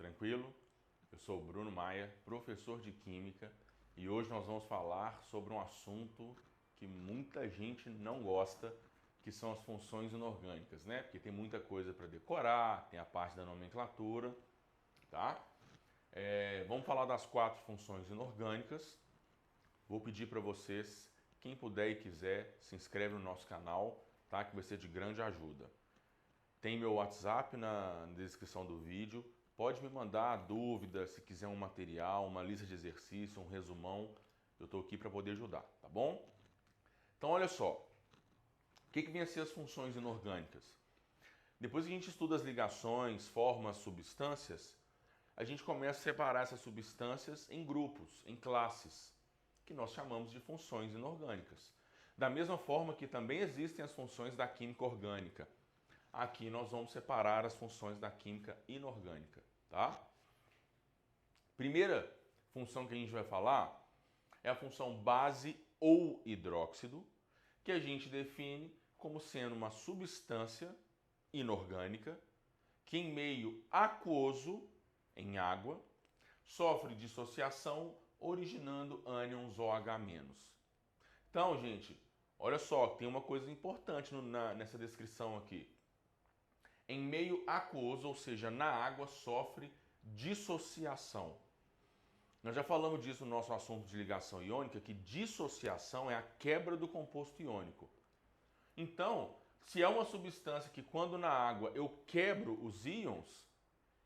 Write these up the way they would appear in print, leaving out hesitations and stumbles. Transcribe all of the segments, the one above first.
Tranquilo? Eu sou o Bruno Maia, professor de Química, e hoje nós vamos falar sobre um assunto que muita gente não gosta, que são as funções inorgânicas, né? Porque tem muita coisa para decorar, tem a parte da nomenclatura, tá? Vamos falar das 4 funções inorgânicas. Vou pedir para vocês, quem puder e quiser, se inscreve no nosso canal, tá? Que vai ser de grande ajuda. Tem meu WhatsApp na descrição do vídeo. Pode me mandar dúvida, se quiser um material, uma lista de exercício, um resumão. Eu estou aqui para poder ajudar, tá bom? Então, olha só. O que vem a ser as funções inorgânicas? Depois que a gente estuda as ligações, formas, substâncias, a gente começa a separar essas substâncias em grupos, em classes, que nós chamamos de funções inorgânicas. Da mesma forma que também existem as funções da química orgânica. Aqui nós vamos separar as funções da química inorgânica, tá? Primeira função que a gente vai falar é a função base ou hidróxido, que a gente define como sendo uma substância inorgânica que em meio aquoso, em água, sofre dissociação originando ânions OH-. Então, gente, olha só, tem uma coisa importante nessa descrição aqui. Em meio aquoso, ou seja, na água, sofre dissociação. Nós já falamos disso no nosso assunto de ligação iônica, que dissociação é a quebra do composto iônico. Então, se é uma substância que quando na água eu quebro os íons,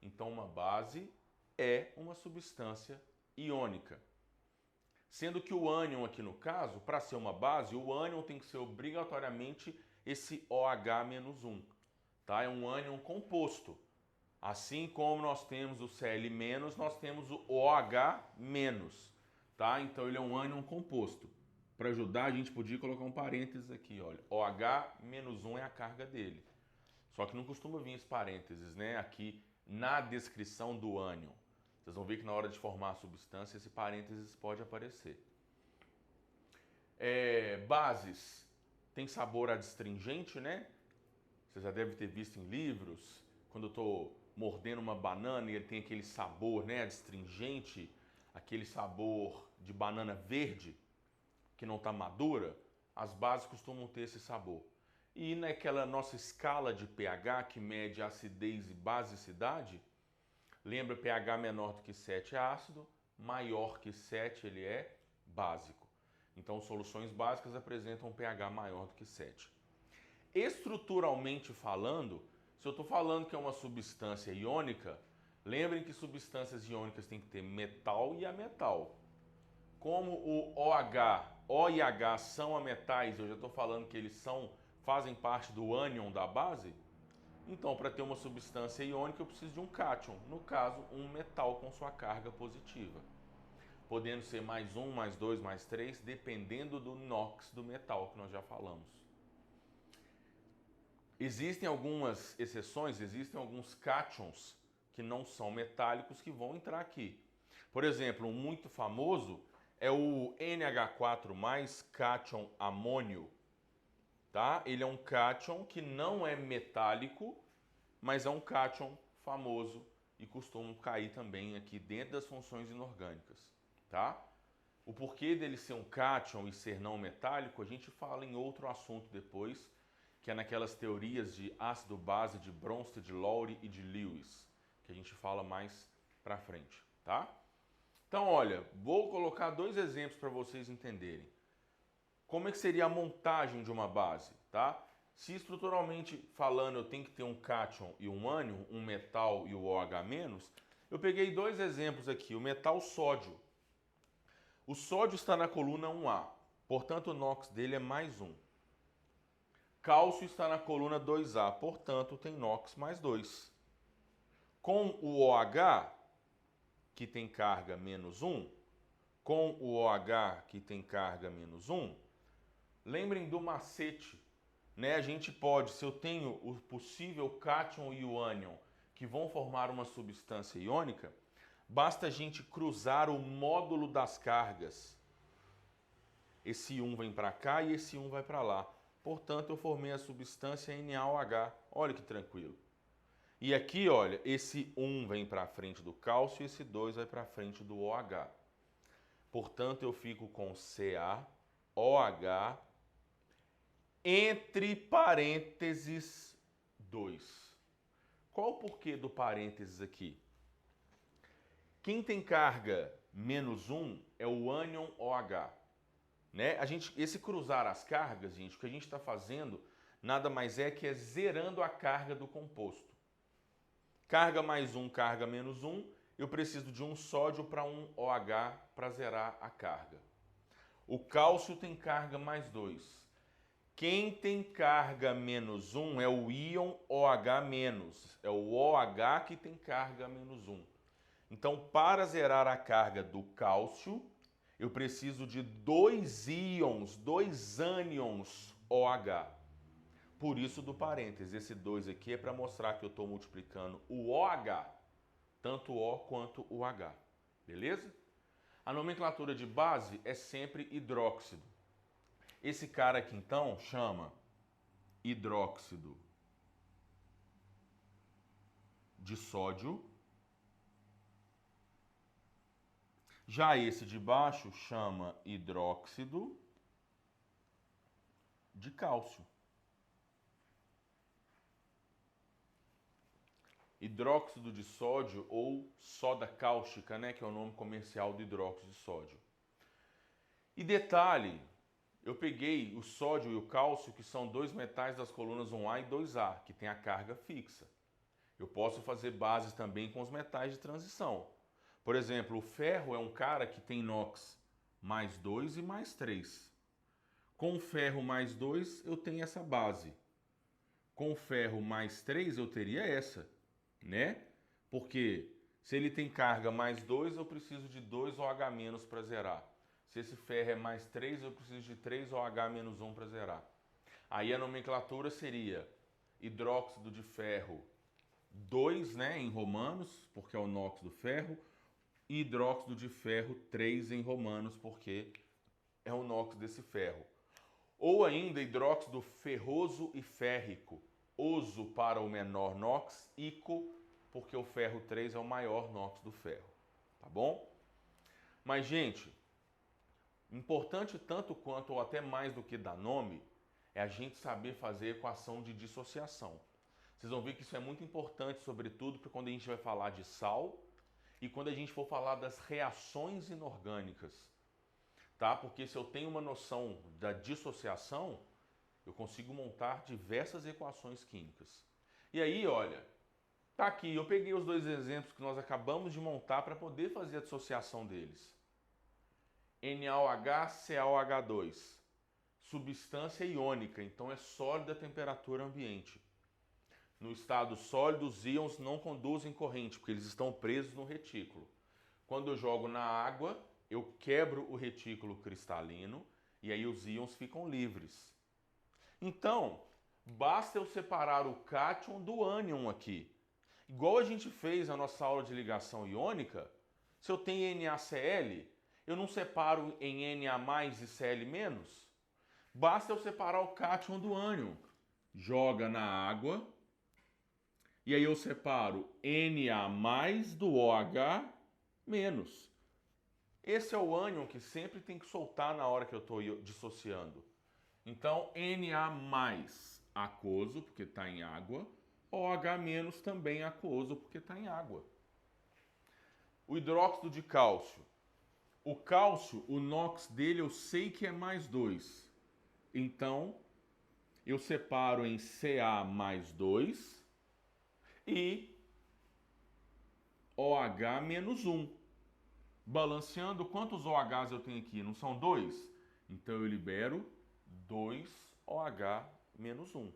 então uma base é uma substância iônica. Sendo que o ânion aqui no caso, para ser uma base, o ânion tem que ser obrigatoriamente esse OH-1. Tá? É um ânion composto. Assim como nós temos o Cl-, nós temos o OH-. Tá? Então ele é um ânion composto. Para ajudar, a gente podia colocar um parênteses aqui. Olha. OH-1 é a carga dele. Só que não costuma vir esse parênteses, né? Aqui na descrição do ânion. Vocês vão ver que na hora de formar a substância, esse parênteses pode aparecer. Bases tem sabor adstringente, né? Você já deve ter visto em livros, quando eu estou mordendo uma banana e ele tem aquele sabor, né, adstringente, aquele sabor de banana verde, que não está madura, as bases costumam ter esse sabor. E naquela nossa escala de pH, que mede acidez e basicidade, lembra, pH menor do que 7 é ácido, maior que 7 ele é básico. Então, soluções básicas apresentam um pH maior do que 7. Estruturalmente falando, se eu estou falando que é uma substância iônica, lembrem que substâncias iônicas têm que ter metal e ametal. Como o OH, O e H são ametais, eu já estou falando que eles fazem parte do ânion da base, então para ter uma substância iônica eu preciso de um cátion, no caso um metal com sua carga positiva. Podendo ser mais 1, mais 2, mais 3, dependendo do NOx do metal que nós já falamos. Existem algumas exceções, existem alguns cátions que não são metálicos que vão entrar aqui. Por exemplo, um muito famoso é o NH4+, cátion amônio. Tá? Ele é um cátion que não é metálico, mas é um cátion famoso e costuma cair também aqui dentro das funções inorgânicas. Tá? O porquê dele ser um cátion e ser não metálico, a gente fala em outro assunto depois, que é naquelas teorias de ácido-base de Bronsted, Lowry e de Lewis, que a gente fala mais pra frente, tá? Então, olha, vou colocar 2 exemplos para vocês entenderem. Como é que seria a montagem de uma base, tá? Se estruturalmente falando eu tenho que ter um cátion e um ânion, um metal e o OH-, eu peguei 2 exemplos aqui, o metal sódio. O sódio está na coluna 1A, portanto o NOx dele é mais 1. Cálcio está na coluna 2A, portanto tem NOx mais 2. Com o OH, que tem carga menos 1, com o OH, que tem carga menos 1, lembrem do macete, né? A gente pode, se eu tenho o possível cátion e o ânion que vão formar uma substância iônica, basta a gente cruzar o módulo das cargas. Esse 1 vem para cá e esse 1 vai para lá. Portanto, eu formei a substância NaOH. Olha que tranquilo. E aqui, olha, esse 1 vem para frente do cálcio e esse 2 vai para frente do OH. Portanto, eu fico com CaOH entre parênteses 2. Qual o porquê do parênteses aqui? Quem tem carga menos 1 é o ânion OH. Né? Esse cruzar as cargas, gente, o que a gente está fazendo nada mais é que é zerando a carga do composto. Carga mais 1, carga menos 1, eu preciso de um sódio para um OH para zerar a carga. O cálcio tem carga mais 2. Quem tem carga menos 1 é o íon OH-, é o OH que tem carga menos 1. Então, para zerar a carga do cálcio, eu preciso de 2 íons, 2 ânions OH. Por isso do parênteses, esse 2 aqui é para mostrar que eu estou multiplicando o OH, tanto O quanto o H, beleza? A nomenclatura de base é sempre hidróxido. Esse cara aqui então chama hidróxido de sódio. Já esse de baixo chama hidróxido de cálcio. Hidróxido de sódio ou soda cáustica, né, que é o nome comercial do hidróxido de sódio. E detalhe, eu peguei o sódio e o cálcio, que são dois metais das colunas 1A e 2A, que tem a carga fixa. Eu posso fazer bases também com os metais de transição. Por exemplo, o ferro é um cara que tem inox mais 2 e mais 3. Com o ferro mais 2 eu tenho essa base. Com o ferro mais 3 eu teria essa, né? Porque se ele tem carga mais 2, eu preciso de 2 OH- para zerar. Se esse ferro é mais 3, eu preciso de 3 OH-1 para zerar. Aí a nomenclatura seria hidróxido de ferro 2, né, em romanos, porque é o NOx do ferro, e hidróxido de ferro 3 em romanos, porque é o NOx desse ferro. Ou ainda hidróxido ferroso e férrico, oso para o menor NOx, ico, porque o ferro 3 é o maior NOx do ferro, tá bom? Mas, gente, importante tanto quanto ou até mais do que dar nome é a gente saber fazer equação de dissociação. Vocês vão ver que isso é muito importante, sobretudo para quando a gente vai falar de sal e quando a gente for falar das reações inorgânicas, tá? Porque se eu tenho uma noção da dissociação, eu consigo montar diversas equações químicas. E aí, olha, tá aqui, eu peguei os dois exemplos que nós acabamos de montar para poder fazer a dissociação deles. NaOH, CaOH2, substância iônica, então é sólida a temperatura ambiente. No estado sólido, os íons não conduzem corrente, porque eles estão presos no retículo. Quando eu jogo na água, eu quebro o retículo cristalino e aí os íons ficam livres. Então, basta eu separar o cátion do ânion aqui. Igual a gente fez na nossa aula de ligação iônica, se eu tenho NaCl, eu não separo em Na+, e Cl-. Basta eu separar o cátion do ânion. Joga na água. E aí eu separo Na+ do OH-. Esse é o ânion que sempre tem que soltar na hora que eu estou dissociando. Então, Na+ aquoso, porque está em água. OH- também aquoso, porque está em água. O hidróxido de cálcio. O cálcio, o NOx dele eu sei que é mais 2. Então, eu separo em Ca+2 e OH-1. Balanceando, quantos OHs eu tenho aqui? Não são 2? Então eu libero 2 OH-1.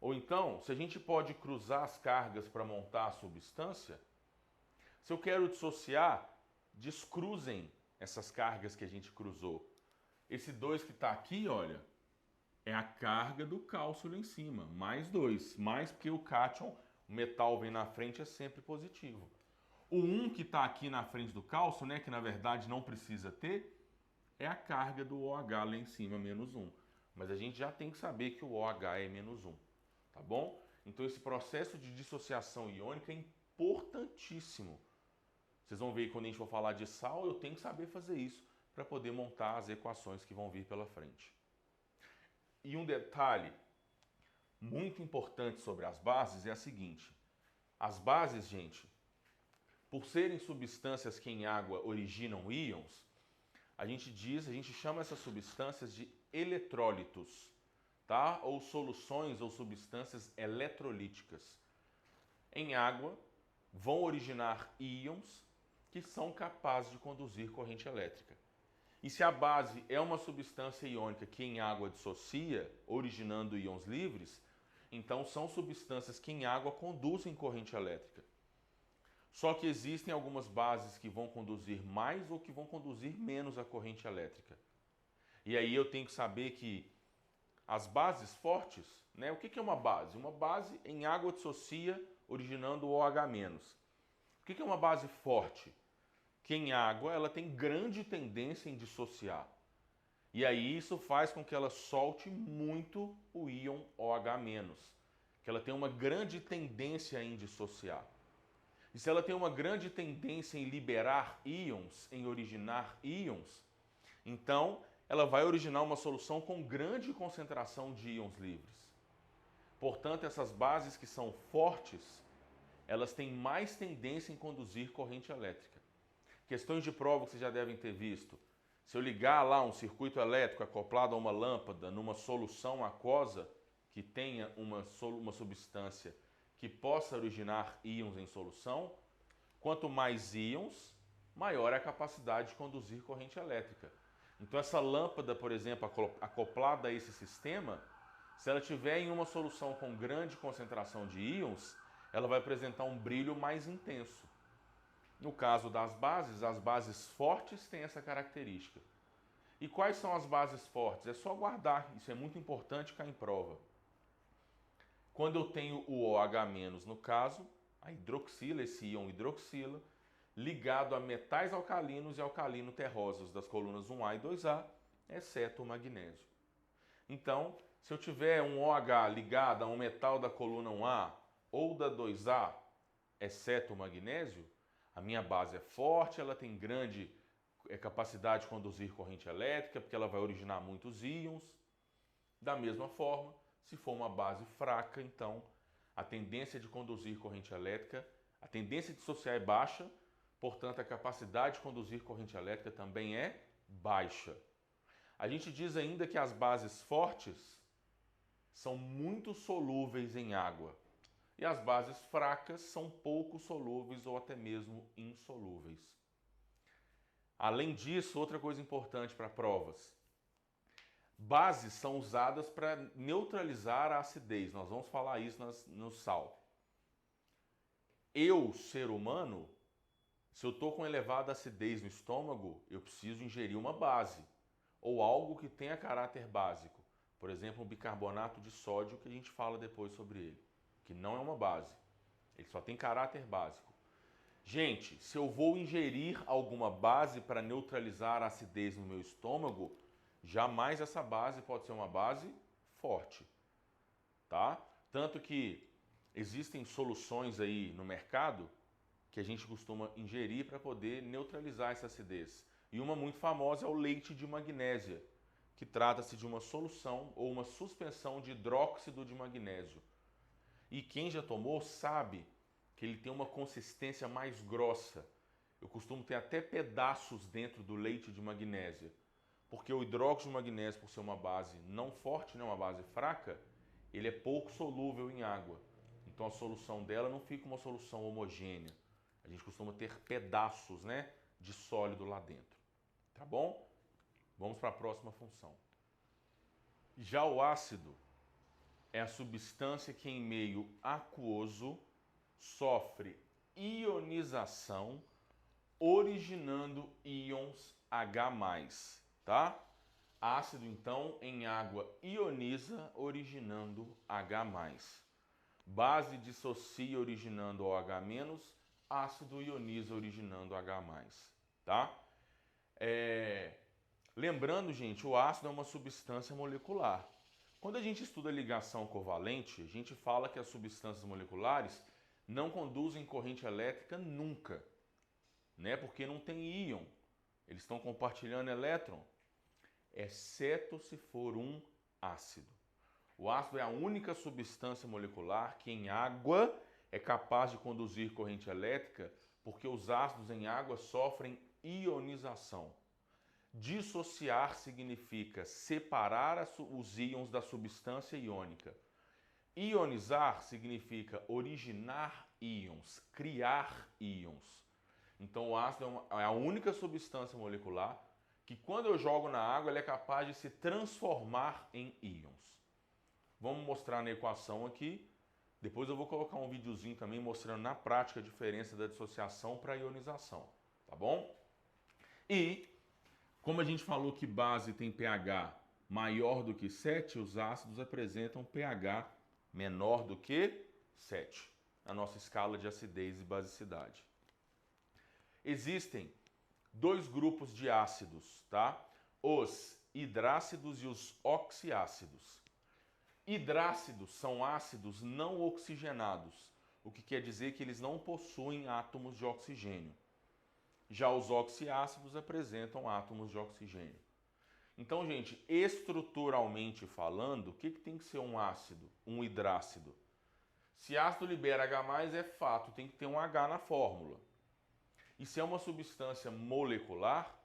Ou então, se a gente pode cruzar as cargas para montar a substância, se eu quero dissociar, descruzem essas cargas que a gente cruzou. Esse 2 que está aqui, olha, é a carga do cálcio lá em cima, mais 2, mais porque o cátion, o metal vem na frente, é sempre positivo. O 1 que está aqui na frente do cálcio, né, que na verdade não precisa ter, é a carga do OH lá em cima, -1. Mas a gente já tem que saber que o OH é -1, tá bom? Então esse processo de dissociação iônica é importantíssimo. Vocês vão ver que quando a gente for falar de sal, eu tenho que saber fazer isso para poder montar as equações que vão vir pela frente. E um detalhe muito importante sobre as bases é a seguinte: as bases, gente, por serem substâncias que em água originam íons, a gente chama essas substâncias de eletrólitos, tá? Ou soluções ou substâncias eletrolíticas. Em água vão originar íons que são capazes de conduzir corrente elétrica. E se a base é uma substância iônica que em água dissocia, originando íons livres, então são substâncias que em água conduzem corrente elétrica. Só que existem algumas bases que vão conduzir mais ou que vão conduzir menos a corrente elétrica. E aí eu tenho que saber que as bases fortes, né? O que é uma base? Uma base em água dissocia, originando OH-. O que é uma base forte? Que em água ela tem grande tendência em dissociar. E aí isso faz com que ela solte muito o íon OH-, que ela tem uma grande tendência em dissociar. E se ela tem uma grande tendência em liberar íons, em originar íons, então ela vai originar uma solução com grande concentração de íons livres. Portanto, essas bases que são fortes, elas têm mais tendência em conduzir corrente elétrica. Questões de prova que vocês já devem ter visto. Se eu ligar lá um circuito elétrico acoplado a uma lâmpada numa solução aquosa que tenha uma substância que possa originar íons em solução, quanto mais íons, maior é a capacidade de conduzir corrente elétrica. Então essa lâmpada, por exemplo, acoplada a esse sistema, se ela tiver em uma solução com grande concentração de íons, ela vai apresentar um brilho mais intenso. No caso das bases, as bases fortes têm essa característica. E quais são as bases fortes? É só guardar, isso é muito importante cair em prova. Quando eu tenho o OH- no caso, a hidroxila, esse íon hidroxila, ligado a metais alcalinos e alcalino terrosos das colunas 1A e 2A, exceto o magnésio. Então, se eu tiver um OH ligado a um metal da coluna 1A ou da 2A, exceto o magnésio, a minha base é forte, ela tem grande capacidade de conduzir corrente elétrica, porque ela vai originar muitos íons. Da mesma forma, se for uma base fraca, então a tendência de conduzir corrente elétrica, a tendência de dissociar é baixa, portanto a capacidade de conduzir corrente elétrica também é baixa. A gente diz ainda que as bases fortes são muito solúveis em água e as bases fracas são pouco solúveis ou até mesmo insolúveis. Além disso, outra coisa importante para provas: bases são usadas para neutralizar a acidez. Nós vamos falar isso no sal. Eu, ser humano, se eu estou com elevada acidez no estômago, eu preciso ingerir uma base ou algo que tenha caráter básico. Por exemplo, um bicarbonato de sódio, que a gente fala depois sobre ele, que não é uma base. Ele só tem caráter básico. Gente, se eu vou ingerir alguma base para neutralizar a acidez no meu estômago, jamais essa base pode ser uma base forte, tá? Tanto que existem soluções aí no mercado que a gente costuma ingerir para poder neutralizar essa acidez. E uma muito famosa é o leite de magnésia, que trata-se de uma solução ou uma suspensão de hidróxido de magnésio. E quem já tomou sabe que ele tem uma consistência mais grossa. Eu costumo ter até pedaços dentro do leite de magnésia, porque o hidróxido de magnésio, por ser uma base não forte, né, uma base fraca, ele é pouco solúvel em água. Então a solução dela não fica uma solução homogênea. A gente costuma ter pedaços, né, de sólido lá dentro. Tá bom? Vamos para a próxima função. Já o ácido é a substância que em meio aquoso sofre ionização, originando íons H+, tá? Ácido, então, em água ioniza, originando H+. Base dissocia, originando OH-, ácido ioniza, originando H+, tá? Lembrando, gente, o ácido é uma substância molecular. Quando a gente estuda ligação covalente, a gente fala que as substâncias moleculares não conduzem corrente elétrica nunca, né? Porque não tem íon. Eles estão compartilhando elétron, exceto se for um ácido. O ácido é a única substância molecular que em água é capaz de conduzir corrente elétrica, porque os ácidos em água sofrem ionização. Dissociar significa separar os íons da substância iônica. Ionizar significa originar íons, criar íons. Então o ácido é a única substância molecular que quando eu jogo na água ele é capaz de se transformar em íons. Vamos mostrar na equação aqui. Depois eu vou colocar um videozinho também mostrando na prática a diferença da dissociação para a ionização, tá bom? E, como a gente falou que base tem pH maior do que 7, os ácidos apresentam pH menor do que 7, na nossa escala de acidez e basicidade. Existem dois grupos de ácidos, tá? Os hidrácidos e os oxiácidos. Hidrácidos são ácidos não oxigenados, o que quer dizer que eles não possuem átomos de oxigênio. Já os oxiácidos apresentam átomos de oxigênio. Então, gente, estruturalmente falando, o que tem que ser um ácido, um hidrácido? Se ácido libera H+, é fato, tem que ter um H na fórmula. E se é uma substância molecular,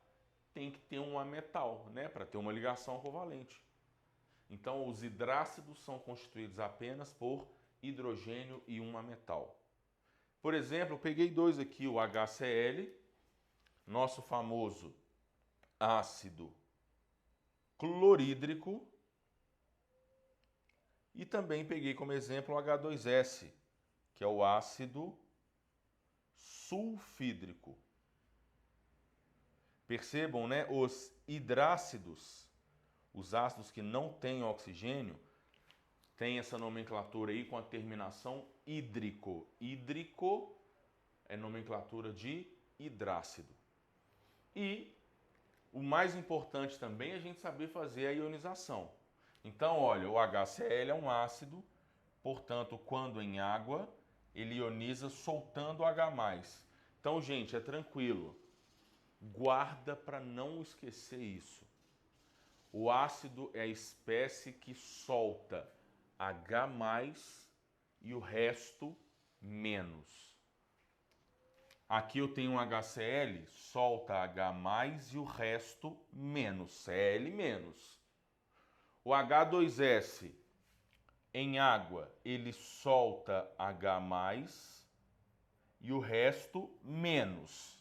tem que ter um ametal, né, para ter uma ligação covalente. Então, os hidrácidos são constituídos apenas por hidrogênio e um ametal. Por exemplo, eu peguei dois aqui, o HCl, nosso famoso ácido clorídrico, e também peguei como exemplo o H2S, que é o ácido sulfídrico. Percebam, né? Os hidrácidos, os ácidos que não têm oxigênio, tem essa nomenclatura aí com a terminação hídrico. Hídrico é nomenclatura de hidrácido. E o mais importante também é a gente saber fazer a ionização. Então, olha, o HCl é um ácido, portanto, quando em água, ele ioniza soltando H+. Então, gente, é tranquilo. Guarda para não esquecer isso. O ácido é a espécie que solta H+ e o resto menos. Aqui eu tenho um HCl, solta H+ e o resto menos, Cl menos. O H2S em água, ele solta H+ e o resto menos.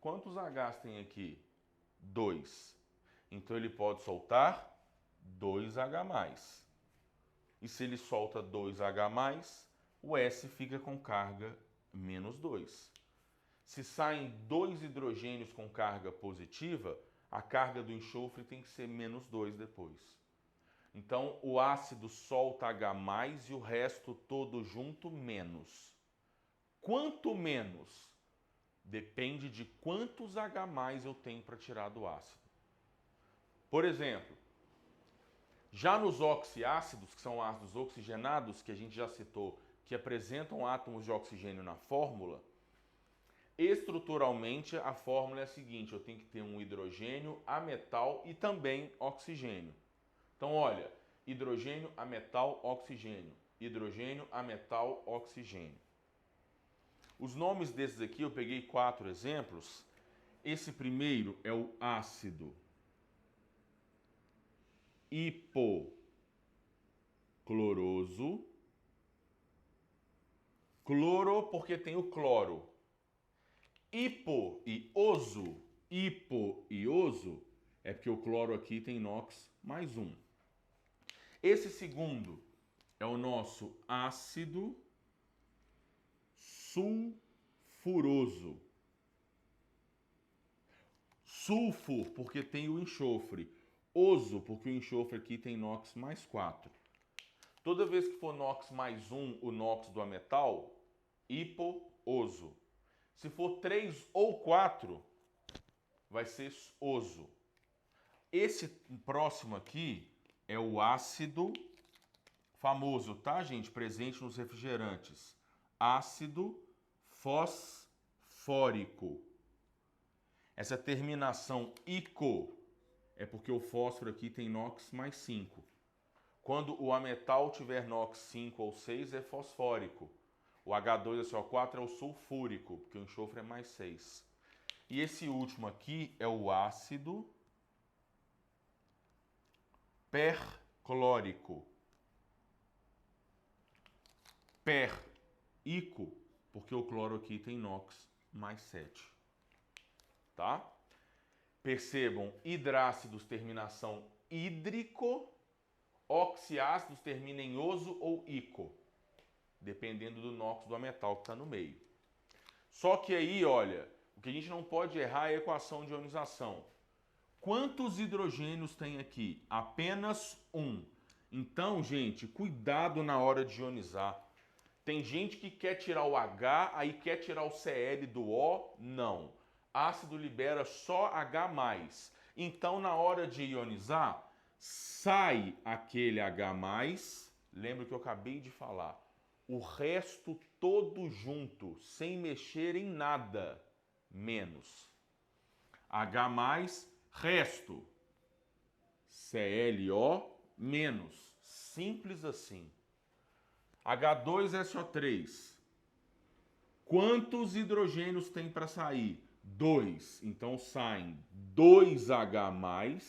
Quantos H's tem aqui? 2. Então ele pode soltar 2H+. E se ele solta 2H+, o S fica com carga -2. Se saem 2 hidrogênios com carga positiva, a carga do enxofre tem que ser -2 depois. Então o ácido solta H+ e o resto todo junto menos. Quanto menos? Depende de quantos H+ eu tenho para tirar do ácido. Por exemplo, já nos oxiácidos, que são ácidos oxigenados, que a gente já citou, que apresentam átomos de oxigênio na fórmula, estruturalmente a fórmula é a seguinte: eu tenho que ter um hidrogênio, ametal e também oxigênio. Então, olha, hidrogênio, ametal, oxigênio. Hidrogênio, ametal, oxigênio. Os nomes desses aqui, eu peguei 4 exemplos. Esse primeiro é o ácido hipocloroso. Cloro porque tem o cloro. Hipo e oso é porque o cloro aqui tem NOx +1. Esse segundo é o nosso ácido sulfuroso. Sulfur porque tem o enxofre. Oso porque o enxofre aqui tem NOx +4. Toda vez que for NOx +1, o NOx do ametal, hipo-oso. Se for 3 ou 4, vai ser oso. Esse próximo aqui é o ácido famoso, tá, gente? Presente nos refrigerantes. Ácido fosfórico. Essa terminação ico é porque o fósforo aqui tem NOx mais 5. Quando o ametal tiver NOx 5 ou 6 é fosfórico. O H2SO4 é o sulfúrico, porque o enxofre é mais 6. E esse último aqui é o ácido perclórico. Ico, porque o cloro aqui tem NOx mais 7. Tá? Percebam, hidrácidos terminação hídrico, oxiácidos termina em oso ou ico, dependendo do NOx do ametal que está no meio. Só que aí, olha, o que a gente não pode errar é a equação de ionização. Quantos hidrogênios tem aqui? Apenas um. Então, gente, cuidado na hora de ionizar. Tem gente que quer tirar o H, aí quer tirar o Cl do O. Não. Ácido libera só H+. Então, na hora de ionizar, sai aquele H+, lembra que eu acabei de falar, o resto todo junto, sem mexer em nada, menos. H+, resto, ClO, menos. Simples assim. H2SO3. Quantos hidrogênios tem para sair? 2. Então saem 2H+,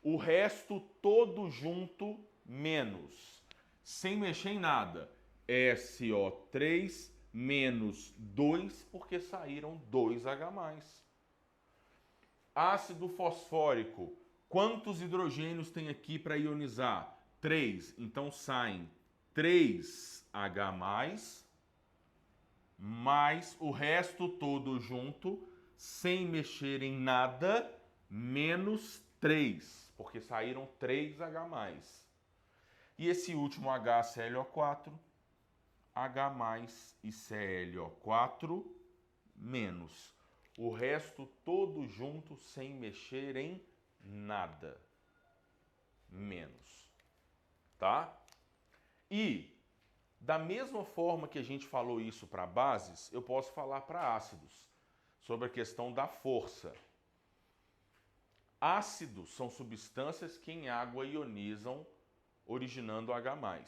o resto todo junto, menos. Sem mexer em nada. SO3 menos 2, porque saíram 2H+. Ácido fosfórico. Quantos hidrogênios tem aqui para ionizar? 3. Então saem 3H+, mais o resto todo junto, sem mexer em nada, menos 3, porque saíram 3H+. E esse último HClO4, H+ e ClO4 menos. O resto todo junto, sem mexer em nada, menos. Tá? E, da mesma forma que a gente falou isso para bases, eu posso falar para ácidos, sobre a questão da força. Ácidos são substâncias que em água ionizam, originando H+.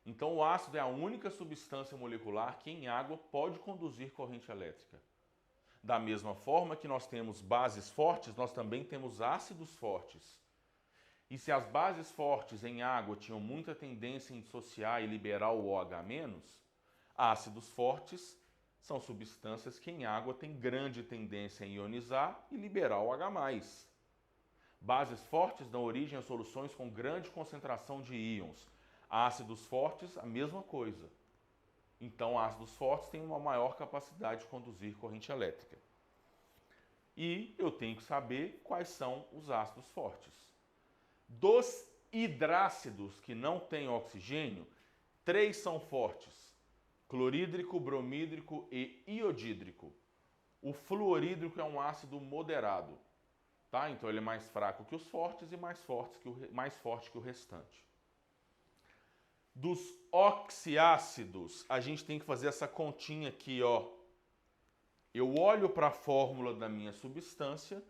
Então, o ácido é a única substância molecular que em água pode conduzir corrente elétrica. Da mesma forma que nós temos bases fortes, nós também temos ácidos fortes. E se as bases fortes em água tinham muita tendência em dissociar e liberar o OH-, ácidos fortes são substâncias que em água têm grande tendência em ionizar e liberar o H+. Bases fortes dão origem a soluções com grande concentração de íons. Ácidos fortes, a mesma coisa. Então, ácidos fortes têm uma maior capacidade de conduzir corrente elétrica. E eu tenho que saber quais são os ácidos fortes. Dos hidrácidos que não têm oxigênio, 3 são fortes: clorídrico, bromídrico e iodídrico. O fluorídrico é um ácido moderado, tá? Então ele é mais fraco que os fortes e mais forte que o restante. Dos oxiácidos, a gente tem que fazer essa continha aqui, ó. Eu olho para a fórmula da minha substância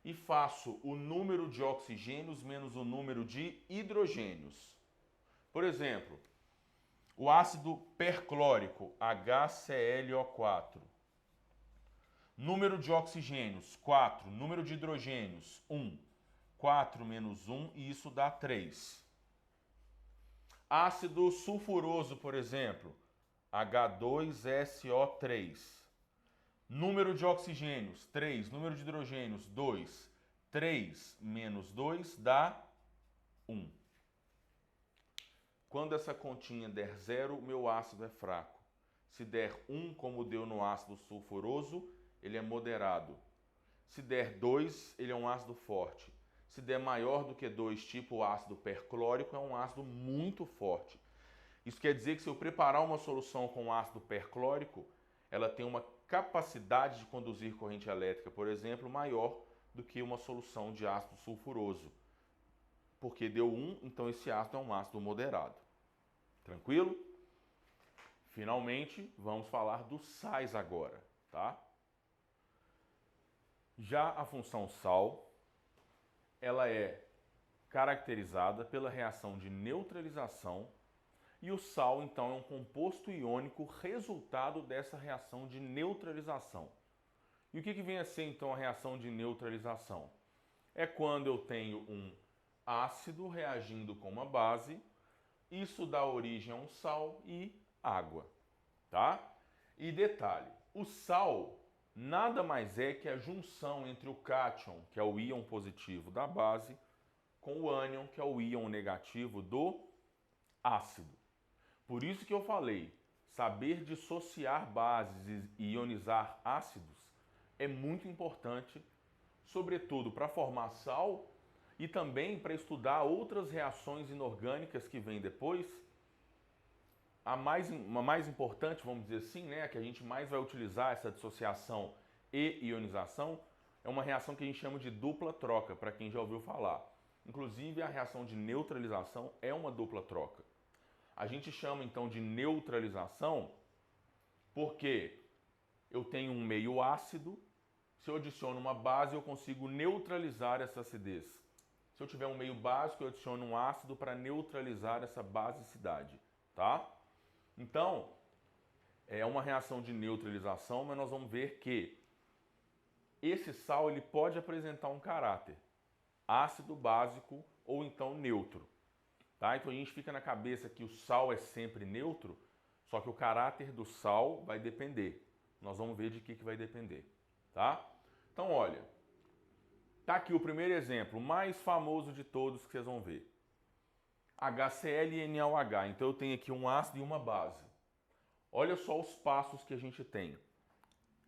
e faço o número de oxigênios menos o número de hidrogênios. Por exemplo, o ácido perclórico, HClO4. Número de oxigênios, 4. Número de hidrogênios, 1. 4 menos 1, e isso dá 3. Ácido sulfuroso, por exemplo, H2SO3. Número de oxigênios, 3. Número de hidrogênios, 2. 3 menos 2 dá 1. Quando essa continha der 0, meu ácido é fraco. Se der 1, como deu no ácido sulfuroso, ele é moderado. Se der 2, ele é um ácido forte. Se der maior do que 2, tipo ácido perclórico, é um ácido muito forte. Isso quer dizer que se eu preparar uma solução com ácido perclórico, ela tem uma capacidade de conduzir corrente elétrica, por exemplo, maior do que uma solução de ácido sulfuroso. Porque deu 1, então esse ácido é um ácido moderado. Tranquilo? Finalmente, vamos falar dos sais agora, tá? Já a função sal, ela é caracterizada pela reação de neutralização e o sal, então, é um composto iônico resultado dessa reação de neutralização. E o que vem a ser, então, a reação de neutralização? É quando eu tenho um ácido reagindo com uma base, isso dá origem a um sal e água, tá? E detalhe, o sal nada mais é que a junção entre o cátion, que é o íon positivo da base, com o ânion, que é o íon negativo do ácido. Por isso que eu falei, saber dissociar bases e ionizar ácidos é muito importante, sobretudo para formar sal e também para estudar outras reações inorgânicas que vêm depois. A mais importante, vamos dizer assim, né, a que a gente mais vai utilizar essa dissociação e ionização, é uma reação que a gente chama de dupla troca, para quem já ouviu falar. Inclusive, a reação de neutralização é uma dupla troca. A gente chama então de neutralização porque eu tenho um meio ácido, se eu adiciono uma base eu consigo neutralizar essa acidez. Se eu tiver um meio básico eu adiciono um ácido para neutralizar essa basicidade, tá? Então, é uma reação de neutralização, mas nós vamos ver que esse sal ele pode apresentar um caráter ácido, básico ou então neutro. Tá? Então a gente fica na cabeça que o sal é sempre neutro, só que o caráter do sal vai depender. Nós vamos ver de que vai depender. Tá? Então olha, tá aqui o primeiro exemplo, o mais famoso de todos que vocês vão ver. HCl e NaOH. Então eu tenho aqui um ácido e uma base. Olha só os passos que a gente tem.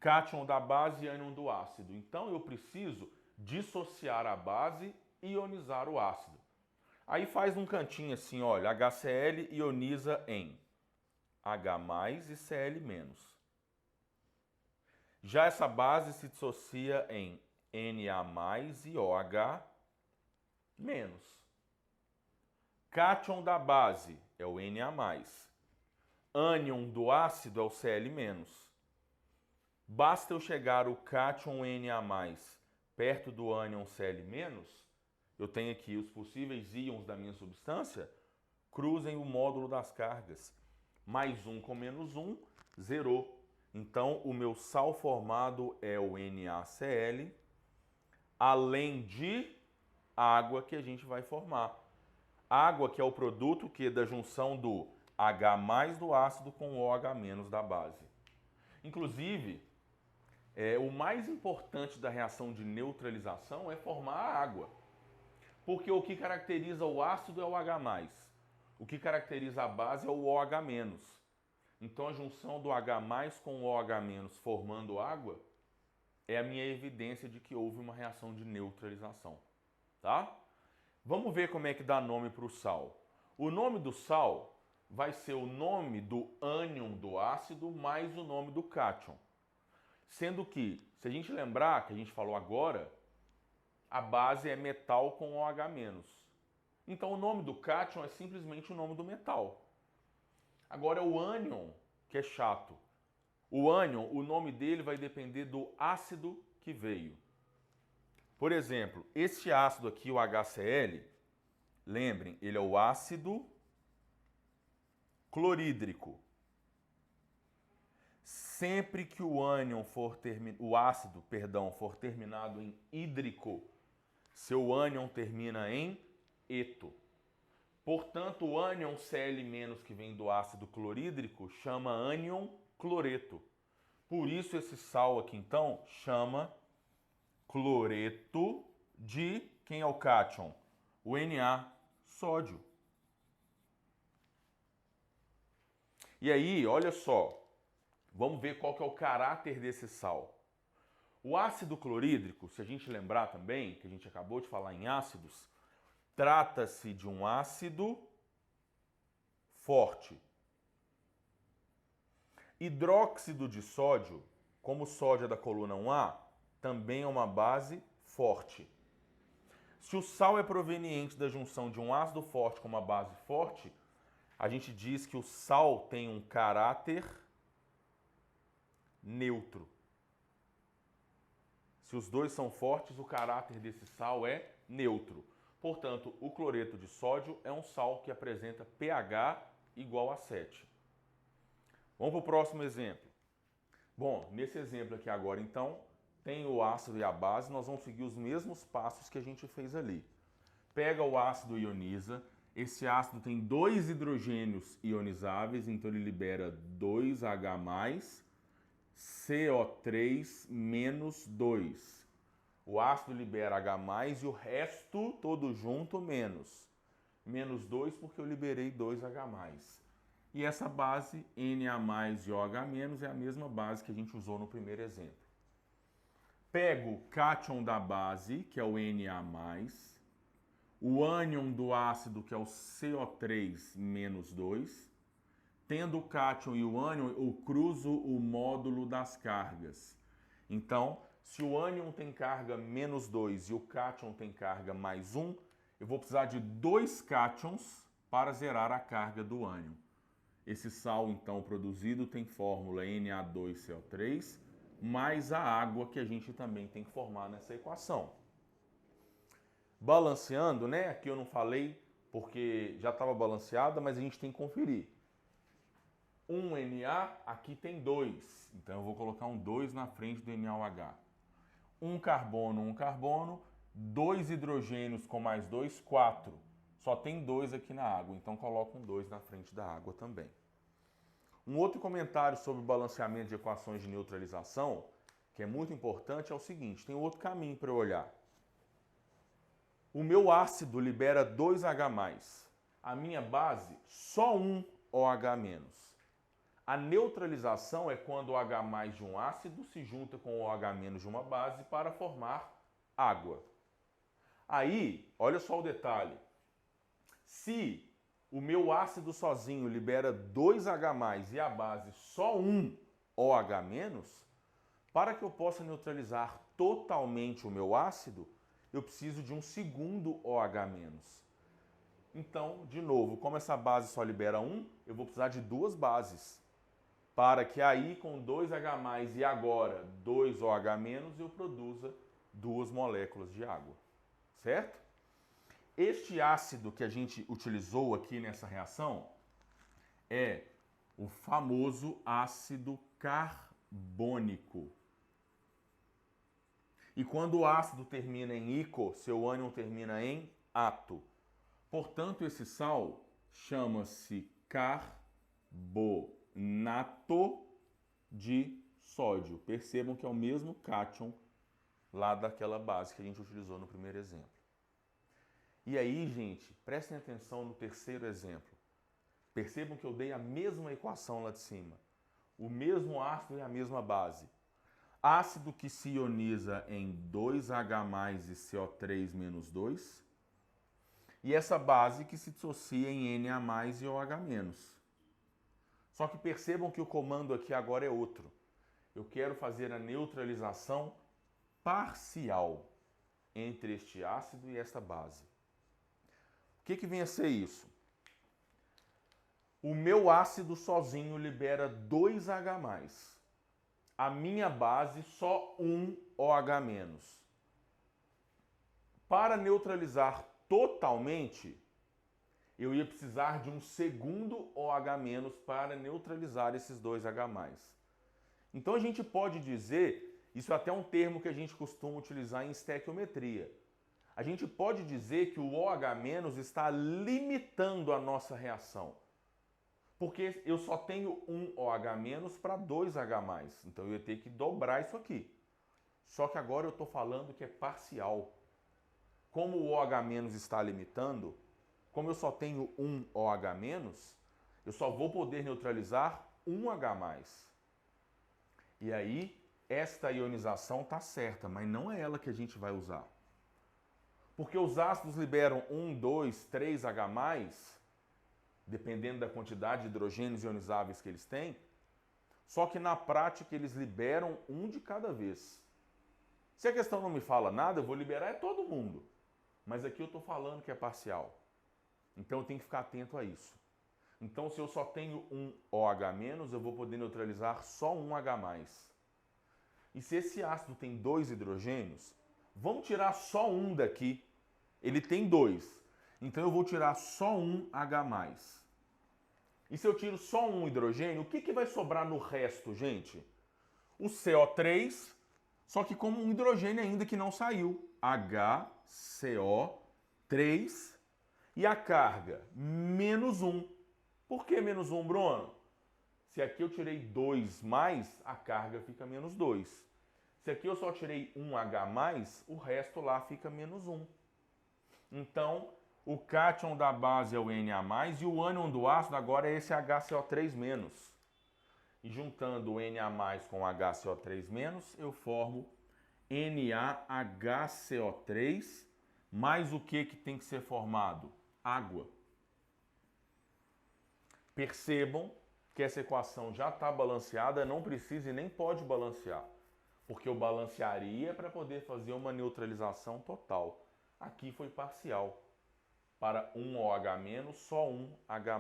Cátion da base e ânion do ácido. Então eu preciso dissociar a base e ionizar o ácido. Aí faz um cantinho assim, olha, HCl ioniza em H+ e Cl-. Já essa base se dissocia em Na+ e OH-. Cátion da base é o Na+. Ânion do ácido é o Cl-. Basta eu chegar o cátion Na+ perto do ânion Cl-, eu tenho aqui os possíveis íons da minha substância, cruzem o módulo das cargas. Mais 1 com menos 1, zerou. Então, o meu sal formado é o NaCl, além de água que a gente vai formar. Água que é o produto da junção do H+ do ácido com o OH- da base. Inclusive, o mais importante da reação de neutralização é formar a água. Porque o que caracteriza o ácido é o H+. O que caracteriza a base é o OH-. Então a junção do H+ com o OH- formando água é a minha evidência de que houve uma reação de neutralização. Tá? Vamos ver como é que dá nome para o sal. O nome do sal vai ser o nome do ânion do ácido mais o nome do cátion. Sendo que, se a gente lembrar que a gente falou agora, a base é metal com OH-. Então o nome do cátion é simplesmente o nome do metal. Agora o ânion, que é chato. O ânion, o nome dele vai depender do ácido que veio. Por exemplo, esse ácido aqui, o HCl, lembrem, ele é o ácido clorídrico. Sempre que o ácido for terminado em hídrico, seu ânion termina em eto. Portanto, o ânion Cl- que vem do ácido clorídrico chama ânion cloreto. Por isso esse sal aqui então chama cloreto de quem é o cátion? O Na, sódio. E aí, olha só, vamos ver qual que é o caráter desse sal. O ácido clorídrico, se a gente lembrar também, que a gente acabou de falar em ácidos, trata-se de um ácido forte. Hidróxido de sódio, como sódio é da coluna 1A, também é uma base forte. Se o sal é proveniente da junção de um ácido forte com uma base forte, a gente diz que o sal tem um caráter neutro. Se os dois são fortes, o caráter desse sal é neutro. Portanto, o cloreto de sódio é um sal que apresenta pH igual a 7. Vamos para o próximo exemplo. Bom, nesse exemplo aqui agora, então, tem o ácido e a base, nós vamos seguir os mesmos passos que a gente fez ali. Pega o ácido e ioniza. Esse ácido tem 2 hidrogênios ionizáveis, então ele libera 2H+, CO3 menos 2. O ácido libera H+, e o resto todo junto menos. Menos 2 porque eu liberei 2H+. E essa base, Na+ e OH- é a mesma base que a gente usou no primeiro exemplo. Pego o cátion da base, que é o Na+, o ânion do ácido, que é o CO3 menos 2. Tendo o cátion e o ânion, eu cruzo o módulo das cargas. Então, se o ânion tem carga menos 2 e o cátion tem carga mais 1, eu vou precisar de 2 cátions para zerar a carga do ânion. Esse sal, então, produzido tem fórmula Na2CO3 mais a água que a gente também tem que formar nessa equação. Balanceando, né? Aqui eu não falei porque já estava balanceada, mas a gente tem que conferir. 1 Na, aqui tem 2. Então eu vou colocar um 2 na frente do NaOH. 1 carbono, 2 hidrogênios com mais 2, 4. Só tem 2 aqui na água, então coloco um 2 na frente da água também. Um outro comentário sobre o balanceamento de equações de neutralização, que é muito importante, é o seguinte, tem outro caminho para eu olhar. O meu ácido libera 2H+. A minha base, só um OH-. A neutralização é quando o H+ de um ácido se junta com o OH- de uma base para formar água. Aí, olha só o detalhe. Se o meu ácido sozinho libera 2H+ e a base só um OH-, para que eu possa neutralizar totalmente o meu ácido, eu preciso de um segundo OH-. Então, de novo, como essa base só libera um, eu vou precisar de 2 bases. Para que aí, com 2H+ e agora 2 OH-, eu produza 2 moléculas de água. Certo? Este ácido que a gente utilizou aqui nessa reação é o famoso ácido carbônico. E quando o ácido termina em ico, seu ânion termina em ato. Portanto, esse sal chama-se carbonato de sódio. Percebam que é o mesmo cátion lá daquela base que a gente utilizou no primeiro exemplo. E aí, gente, prestem atenção no terceiro exemplo. Percebam que eu dei a mesma equação lá de cima. O mesmo ácido e a mesma base. Ácido que se ioniza em 2H+ e CO3 menos 2. E essa base que se dissocia em Na+ e OH-. Só que percebam que o comando aqui agora é outro. Eu quero fazer a neutralização parcial entre este ácido e esta base. O que vem a ser isso? O meu ácido sozinho libera 2H+. A minha base só um OH-. Para neutralizar totalmente, eu ia precisar de um segundo OH- para neutralizar esses 2H+. Então a gente pode dizer, isso é até um termo que a gente costuma utilizar em estequiometria. A gente pode dizer que o OH- está limitando a nossa reação. Porque eu só tenho um OH- para 2H+. Então eu ia ter que dobrar isso aqui. Só que agora eu estou falando que é parcial. Como o OH- está limitando, como eu só tenho um OH-, eu só vou poder neutralizar um H+. E aí, esta ionização está certa, mas não é ela que a gente vai usar. Porque os ácidos liberam 1, 2, 3 H+, dependendo da quantidade de hidrogênios ionizáveis que eles têm, só que na prática eles liberam um de cada vez. Se a questão não me fala nada, eu vou liberar todo mundo. Mas aqui eu estou falando que é parcial. Então eu tenho que ficar atento a isso. Então se eu só tenho um OH-, eu vou poder neutralizar só um H+. E se esse ácido tem 2 hidrogênios, vamos tirar só um daqui. Ele tem 2. Então eu vou tirar só um H+. E se eu tiro só um hidrogênio, o que vai sobrar no resto, gente? O CO3, só que como um hidrogênio ainda que não saiu. HCO3 e a carga, -1. Por que -1, Bruno? Se aqui eu tirei 2 mais, a carga fica -2. Se aqui eu só tirei um H+, o resto lá fica -1. Então, o cátion da base é o Na+, e o ânion do ácido agora é esse HCO3-. E juntando o Na+ com o HCO3-, eu formo NaHCO3, mais o que tem que ser formado? Água. Percebam que essa equação já está balanceada, não precisa e nem pode balancear, porque eu balancearia para poder fazer uma neutralização total. Aqui foi parcial. Para um OH-, só um H+.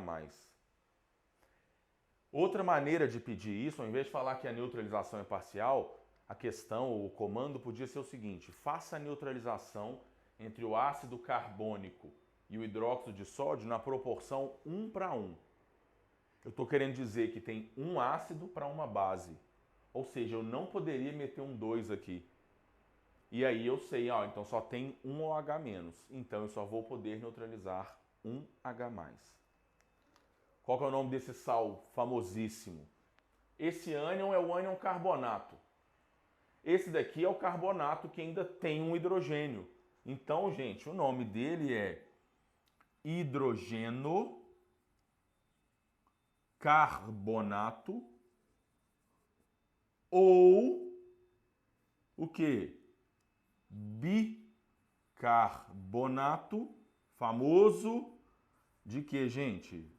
Outra maneira de pedir isso, ao invés de falar que a neutralização é parcial, a questão, o comando podia ser o seguinte: faça a neutralização entre o ácido carbônico e o hidróxido de sódio na proporção 1:1. Eu estou querendo dizer que tem um ácido para uma base. Ou seja, eu não poderia meter um 2 aqui. E aí eu sei, então só tem um OH-, então eu só vou poder neutralizar um H+. Qual que é o nome desse sal famosíssimo? Esse ânion é o ânion carbonato. Esse daqui é o carbonato que ainda tem um hidrogênio. Então, gente, o nome dele é hidrogeno carbonato ou o que? Bicarbonato, famoso de que, gente?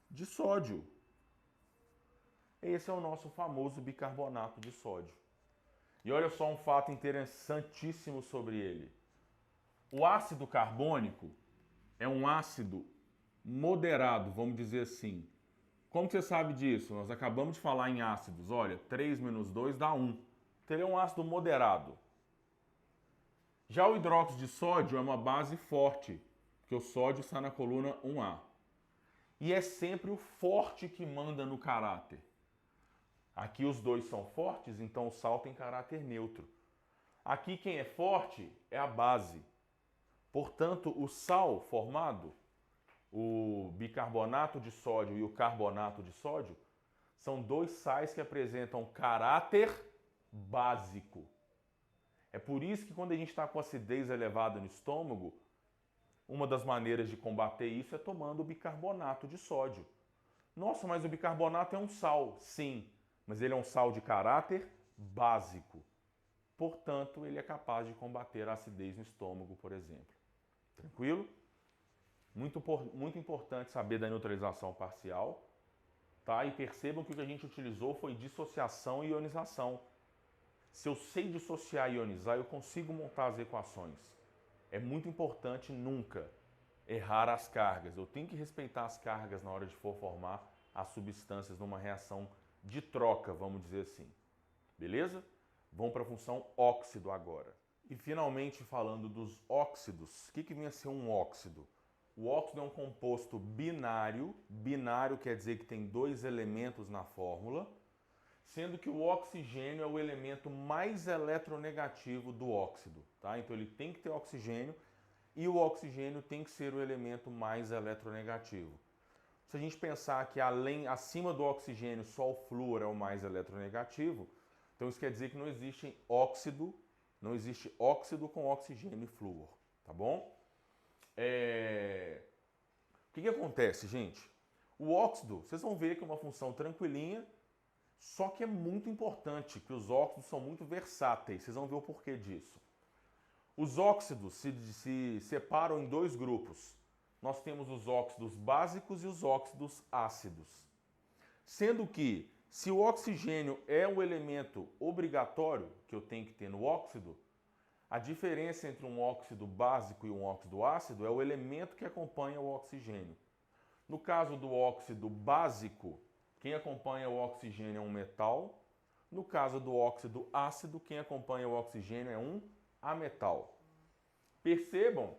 De sódio. Esse é o nosso famoso bicarbonato de sódio. E olha só um fato interessantíssimo sobre ele. O ácido carbônico é um ácido moderado, vamos dizer assim. Como você sabe disso? Nós acabamos de falar em ácidos. Olha, 3 menos 2 dá 1. Então ele é um ácido moderado. Já o hidróxido de sódio é uma base forte, porque o sódio está na coluna 1A. E é sempre o forte que manda no caráter. Aqui os dois são fortes, então o sal tem caráter neutro. Aqui quem é forte é a base. Portanto, o sal formado, o bicarbonato de sódio e o carbonato de sódio, são dois sais que apresentam caráter básico. É por isso que quando a gente está com acidez elevada no estômago, uma das maneiras de combater isso é tomando o bicarbonato de sódio. Nossa, mas o bicarbonato é um sal. Sim, mas ele é um sal de caráter básico. Portanto, ele é capaz de combater a acidez no estômago, por exemplo. Tranquilo? Muito importante saber da neutralização parcial. Tá? E percebam que o que a gente utilizou foi dissociação e ionização. Se eu sei dissociar e ionizar, eu consigo montar as equações. É muito importante nunca errar as cargas. Eu tenho que respeitar as cargas na hora de for formar as substâncias numa reação de troca, vamos dizer assim. Beleza? Vamos para a função óxido agora. E finalmente falando dos óxidos, o que vem a ser um óxido? O óxido é um composto binário. Binário quer dizer que tem dois elementos na fórmula, sendo que o oxigênio é o elemento mais eletronegativo do óxido. Tá? Então ele tem que ter oxigênio e o oxigênio tem que ser o elemento mais eletronegativo. Se a gente pensar que acima do oxigênio só o flúor é o mais eletronegativo, então isso quer dizer que não existe óxido com oxigênio e flúor, tá bom? O que acontece, gente? O óxido, vocês vão ver que é uma função tranquilinha, só que é muito importante, que os óxidos são muito versáteis. Vocês vão ver o porquê disso. Os óxidos se separam em dois grupos. Nós temos os óxidos básicos e os óxidos ácidos. Sendo que, se o oxigênio é o elemento obrigatório que eu tenho que ter no óxido, A diferença entre um óxido básico e um óxido ácido é o elemento que acompanha o oxigênio. No caso do óxido básico, quem acompanha o oxigênio é um metal. No caso do óxido ácido, quem acompanha o oxigênio é um ametal. Percebam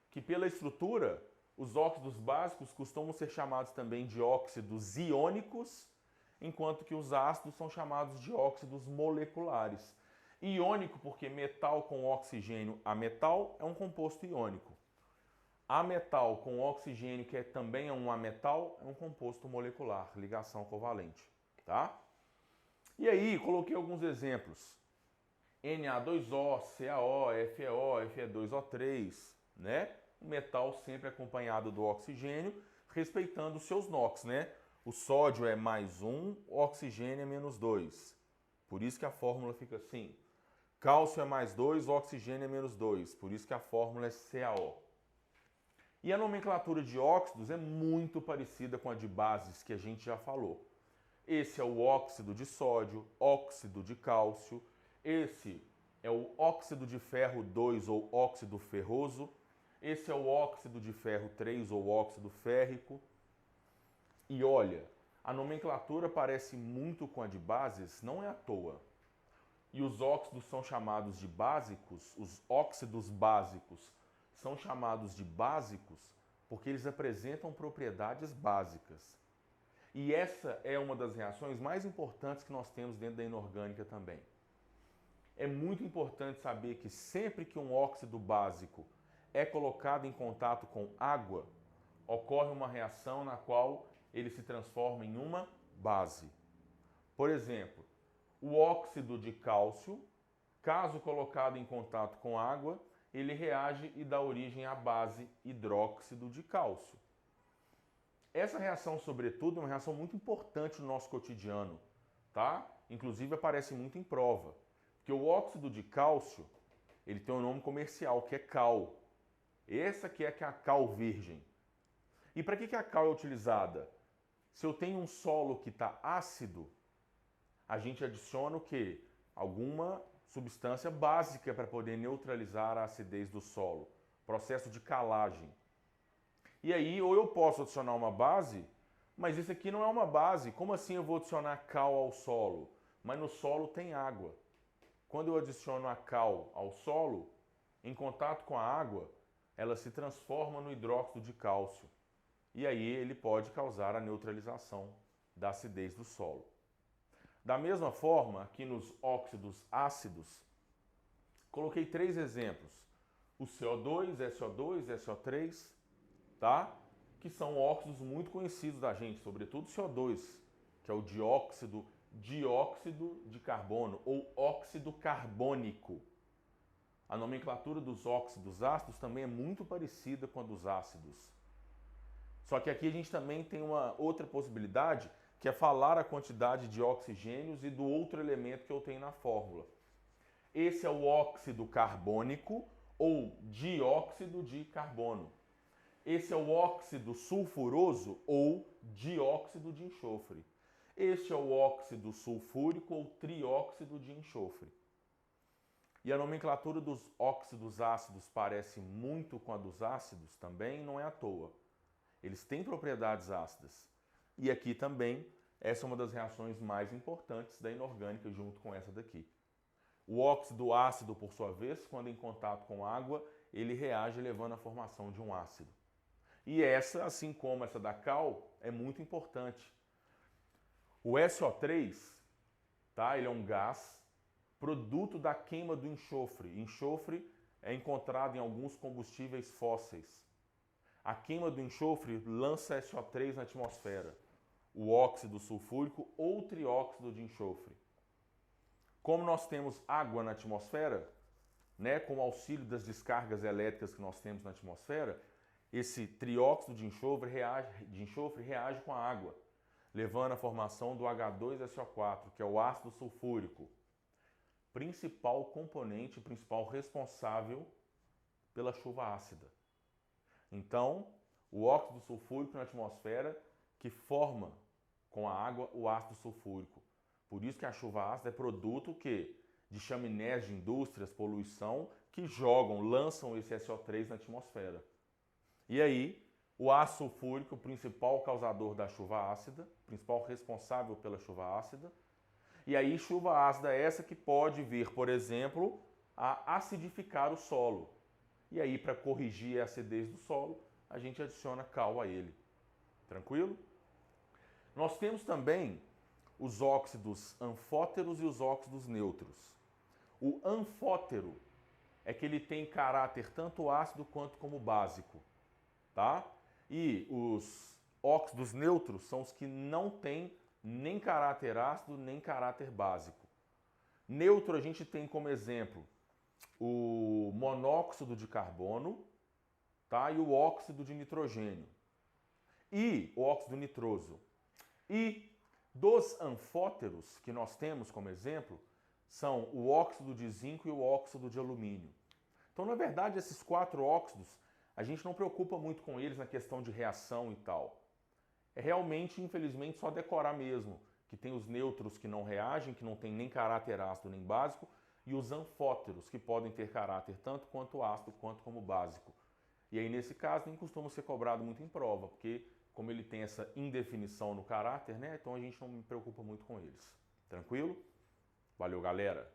que pela estrutura, os óxidos básicos costumam ser chamados também de óxidos iônicos, enquanto que os ácidos são chamados de óxidos moleculares. Iônico porque metal com oxigênio ametal é um composto iônico. Ametal com oxigênio, que também é um ametal, é um composto molecular, ligação covalente, tá? E aí, coloquei alguns exemplos. Na2O, CaO, FeO, Fe2O3, né? O metal sempre acompanhado do oxigênio, respeitando os seus NOx, né? O sódio é +1, o oxigênio é -2. Por isso que a fórmula fica assim. Cálcio é +2, o oxigênio é -2. Por isso que a fórmula é CaO. E a nomenclatura de óxidos é muito parecida com a de bases que a gente já falou. Esse é o óxido de sódio, óxido de cálcio. Esse é o óxido de ferro 2 ou óxido ferroso. Esse é o óxido de ferro 3 ou óxido férrico. E olha, a nomenclatura parece muito com a de bases, não é à toa. E os óxidos são chamados de básicos, os óxidos básicos são chamados de básicos porque eles apresentam propriedades básicas. E essa é uma das reações mais importantes que nós temos dentro da inorgânica também. É muito importante saber que sempre que um óxido básico é colocado em contato com água, ocorre uma reação na qual ele se transforma em uma base. Por exemplo, o óxido de cálcio, caso colocado em contato com água, ele reage e dá origem à base hidróxido de cálcio. Essa reação, sobretudo, é uma reação muito importante no nosso cotidiano, tá? Inclusive aparece muito em prova, porque o óxido de cálcio, ele tem um nome comercial, que é cal. Essa que é a cal virgem. E para que a cal é utilizada? Se eu tenho um solo que está ácido, a gente adiciona o quê? Alguma substância básica para poder neutralizar a acidez do solo. Processo de calagem. E aí, ou eu posso adicionar uma base, mas isso aqui não é uma base. Como assim eu vou adicionar cal ao solo? Mas no solo tem água. Quando eu adiciono a cal ao solo, em contato com a água, ela se transforma no hidróxido de cálcio. E aí ele pode causar a neutralização da acidez do solo. Da mesma forma, aqui nos óxidos ácidos, coloquei 3 exemplos. O CO2, SO2, SO3, tá? Que são óxidos muito conhecidos da gente, sobretudo CO2, que é o dióxido de carbono ou óxido carbônico. A nomenclatura dos óxidos ácidos também é muito parecida com a dos ácidos. Só que aqui a gente também tem uma outra possibilidade, que é falar a quantidade de oxigênios e do outro elemento que eu tenho na fórmula. Esse é o óxido carbônico ou dióxido de carbono. Esse é o óxido sulfuroso ou dióxido de enxofre. Este é o óxido sulfúrico ou trióxido de enxofre. E a nomenclatura dos óxidos ácidos parece muito com a dos ácidos também, não é à toa. Eles têm propriedades ácidas. E aqui também, essa é uma das reações mais importantes da inorgânica junto com essa daqui. O óxido ácido, por sua vez, quando em contato com água, ele reage levando à formação de um ácido. E essa, assim como essa da cal, é muito importante. O SO3, tá? Ele é um gás produto da queima do enxofre. Enxofre é encontrado em alguns combustíveis fósseis. A queima do enxofre lança SO3 na atmosfera, o óxido sulfúrico ou trióxido de enxofre. Como nós temos água na atmosfera, né, com o auxílio das descargas elétricas que nós temos na atmosfera, esse trióxido de enxofre reage com a água, levando à formação do H2SO4, que é o ácido sulfúrico, principal componente, principal responsável pela chuva ácida. Então, o óxido sulfúrico na atmosfera que forma com a água o ácido sulfúrico. Por isso que a chuva ácida é produto que de chaminés de indústrias, poluição, que lançam esse SO3 na atmosfera. E aí, o ácido sulfúrico, o principal causador da chuva ácida, principal responsável pela chuva ácida. E aí, chuva ácida é essa que pode vir, por exemplo, a acidificar o solo. E aí, para corrigir a acidez do solo, a gente adiciona cal a ele. Tranquilo? Nós temos também os óxidos anfóteros e os óxidos neutros. O anfótero é que ele tem caráter tanto ácido quanto como básico, tá? E os óxidos neutros são os que não têm nem caráter ácido nem caráter básico. Neutro a gente tem como exemplo o monóxido de carbono, tá? E o óxido de nitrogênio. E o óxido nitroso. E dos anfóteros que nós temos como exemplo são o óxido de zinco e o óxido de alumínio. Então, na verdade, esses 4 óxidos, a gente não preocupa muito com eles na questão de reação e tal. É realmente, infelizmente, só decorar mesmo, que tem os neutros que não reagem, que não tem nem caráter ácido nem básico, e os anfóteros, que podem ter caráter tanto quanto ácido quanto como básico. E aí, nesse caso, nem costuma ser cobrado muito em prova, porque como ele tem essa indefinição no caráter, né? Então a gente não me preocupa muito com eles. Tranquilo? Valeu, galera!